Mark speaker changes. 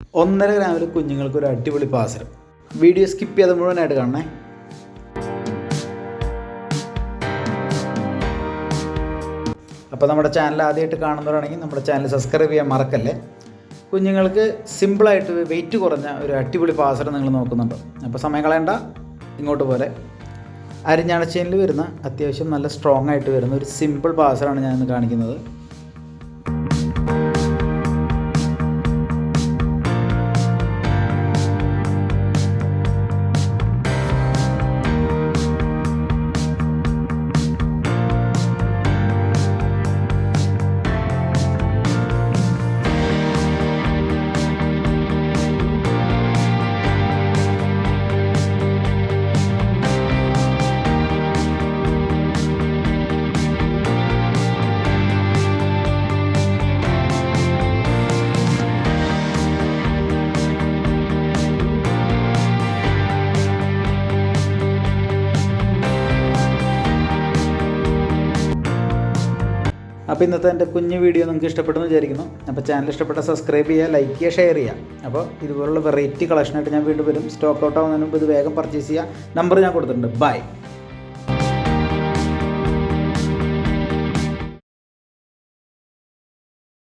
Speaker 1: 1.5 ഗ്രാമിൽ കുഞ്ഞുങ്ങൾക്ക് ഒരു അടിപൊളി പാസരം. വീഡിയോ സ്കിപ്പ് ചെയ്ത് മുഴുവനായിട്ട് കാണണേ. അപ്പോൾ നമ്മുടെ ചാനൽ ആദ്യമായിട്ട് കാണുന്നവരാണെങ്കിൽ നമ്മുടെ ചാനൽ സബ്സ്ക്രൈബ് ചെയ്യാൻ മറക്കല്ലേ. കുഞ്ഞുങ്ങൾക്ക് സിമ്പിളായിട്ട് വെയിറ്റ് കുറഞ്ഞ ഒരു അടിപൊളി പാസരം നിങ്ങൾ നോക്കുന്നുണ്ടോ? അപ്പോൾ സമയം കളയണ്ട, ഇങ്ങോട്ട് പോലെ അരിഞ്ഞാണച്ചേനിൽ വരുന്ന അത്യാവശ്യം നല്ല സ്ട്രോങ് ആയിട്ട് വരുന്ന ഒരു സിമ്പിൾ പാസറാണ് ഞാനിന്ന് കാണിക്കുന്നത്. അപ്പോൾ ഇന്നത്തെ എൻ്റെ കുഞ്ഞു വീഡിയോ നിങ്ങൾക്ക് ഇഷ്ടപ്പെട്ടെന്ന് വിചാരിക്കുന്നു. അപ്പോൾ ചാനൽ ഇഷ്ടപ്പെട്ട സബ്സ്ക്രൈബ് ചെയ്യുക, ലൈക്ക് ചെയ്യുക, ഷെയർ ചെയ്യുക. അപ്പോൾ ഇതുപോലുള്ള വെറൈറ്റി കളക്ഷനായിട്ട് ഞാൻ വീണ്ടും വരും. സ്റ്റോക്ക് ഔട്ട് ആവുന്നതിന് മുമ്പ് ഇത് വേഗം പർച്ചേസ് ചെയ്യുക. നമ്പർ ഞാൻ കൊടുത്തിട്ടുണ്ട്. ബൈ.